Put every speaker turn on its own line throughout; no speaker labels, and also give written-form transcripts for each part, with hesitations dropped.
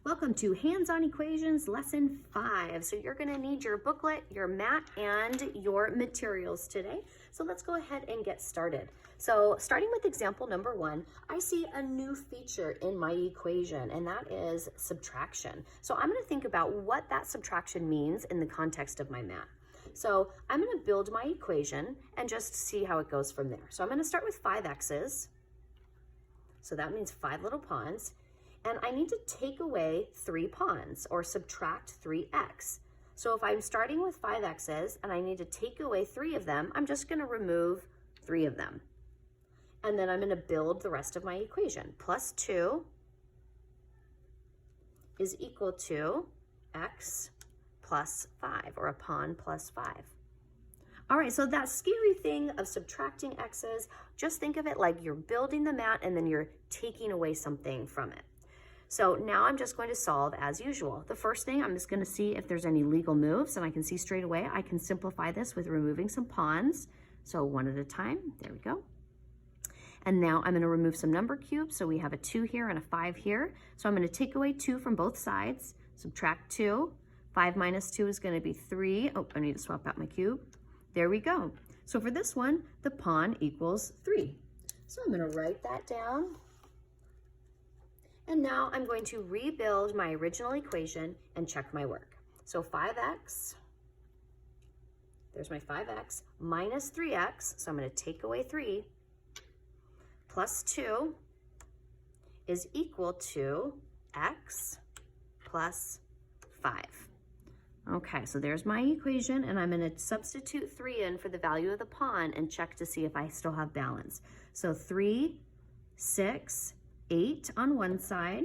Welcome to Hands-on Equations Lesson 5. So you're going to need your booklet, your mat, and your materials today. So let's go ahead and get started. So starting with example number 1, I see a new feature in my equation, and that is subtraction. So I'm going to think about what that subtraction means in the context of my mat. So I'm going to build my equation and just see how it goes from there. So I'm going to start with 5x's. So that means 5 little pawns. And I need to take away 3 pawns or subtract 3x. So if I'm starting with 5x's and I need to take away 3 of them, I'm just going to remove 3 of them. And then I'm going to build the rest of my equation. Plus 2 is equal to x plus 5, or a pawn plus 5. All right, so that scary thing of subtracting x's, just think of it like you're building the mat and then you're taking away something from it. So now I'm just going to solve as usual. The first thing, I'm just going to see if there's any legal moves, and I can see straight away I can simplify this with removing some pawns. So one at a time, there we go. And now I'm going to remove some number cubes. So we have a 2 here and a 5 here. So I'm going to take away 2 from both sides, subtract 2. 5 minus 2 is going to be 3. Oh, I need to swap out my cube. There we go. So for this one, the pawn equals 3. So I'm going to write that down. And now I'm going to rebuild my original equation and check my work. So 5x, there's my 5x, minus 3x, so I'm going to take away 3, plus 2 is equal to x plus 5. Okay, so there's my equation, and I'm going to substitute 3 in for the value of the pawn and check to see if I still have balance. So 3, 6, 8 on one side,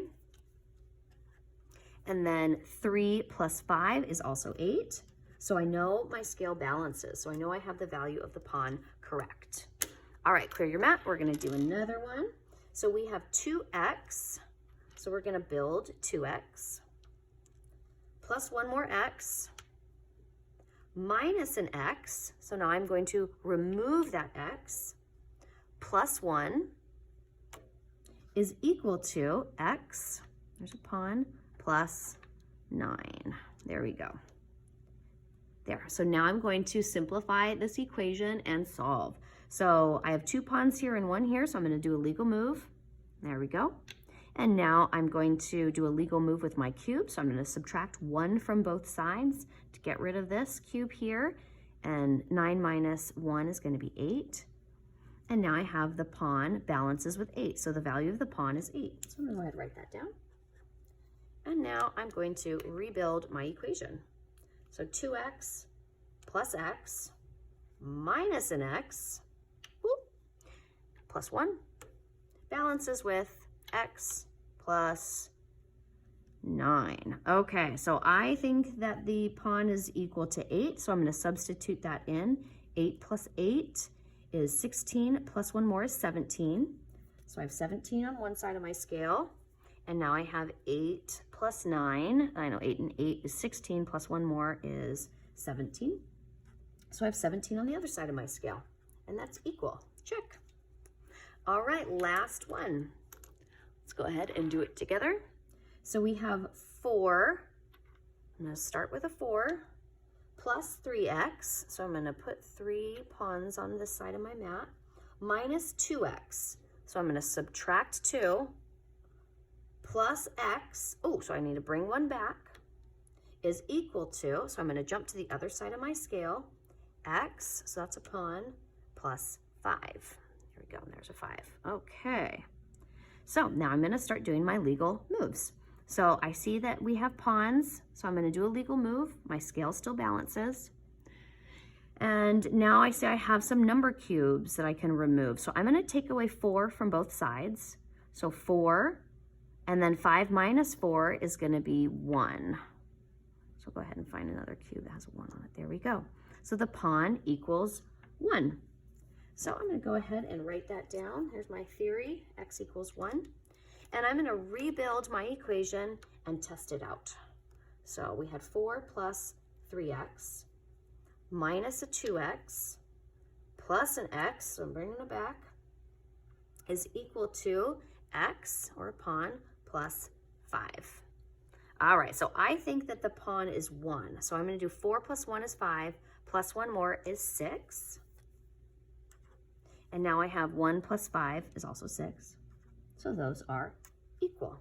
and then 3 plus 5 is also 8. So I know my scale balances, so I know I have the value of the pawn correct. All right, clear your mat. We're going to do another one. So we have 2x, so we're going to build 2x, plus 1 more x, minus an x, so now I'm going to remove that x, plus 1, is equal to x, there's a pawn, plus 9. There we go. There, so now I'm going to simplify this equation and solve. So I have 2 pawns here and 1 here, so I'm going to do a legal move. There we go. And now I'm going to do a legal move with my cube. So I'm going to subtract 1 from both sides to get rid of this cube here. And 9 minus 1 is going to be 8. And now I have the pawn balances with 8. So the value of the pawn is 8. So I'm going to go ahead and write that down. And now I'm going to rebuild my equation. So 2x plus x minus an x, whoop, plus 1, balances with x plus 9. Okay, so I think that the pawn is equal to 8. So I'm going to substitute that in. 8 plus 8 is 16, plus 1 more is 17. So I have 17 on one side of my scale, and now I have 8 plus 9. I know 8 and 8 is 16, plus 1 more is 17. So I have 17 on the other side of my scale, and that's equal. Check. All right, last one. Let's go ahead and do it together. So we have 4. I'm going to start with a 4. Plus 3x, so I'm going to put 3 pawns on this side of my mat, minus 2x, so I'm going to subtract 2, plus x, oh, so I need to bring 1 back, is equal to, so I'm going to jump to the other side of my scale, x, so that's a pawn, plus 5. Here we go, and there's a 5. Okay, so now I'm going to start doing my legal moves. So I see that we have pawns, so I'm going to do a legal move. My scale still balances. And now I see I have some number cubes that I can remove. So I'm going to take away 4 from both sides. So 4, and then 5 minus 4 is going to be 1. So go ahead and find another cube that has a 1 on it. There we go. So the pawn equals 1. So I'm going to go ahead and write that down. Here's my theory, x equals 1. And I'm going to rebuild my equation and test it out. So we had 4 plus 3x minus a 2x plus an x, so I'm bringing it back, is equal to x, or a pawn, plus 5. All right, so I think that the pawn is 1. So I'm going to do 4 plus 1 is 5, plus 1 more is 6. And now I have 1 plus 5 is also 6. So those are equal.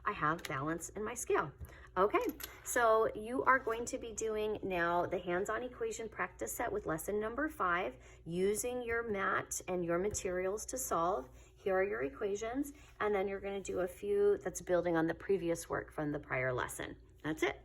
I have balance in my scale. Okay, so you are going to be doing now the hands-on equation practice set with lesson number 5, using your mat and your materials to solve. Here are your equations, and then you're going to do a few that's building on the previous work from the prior lesson. That's it.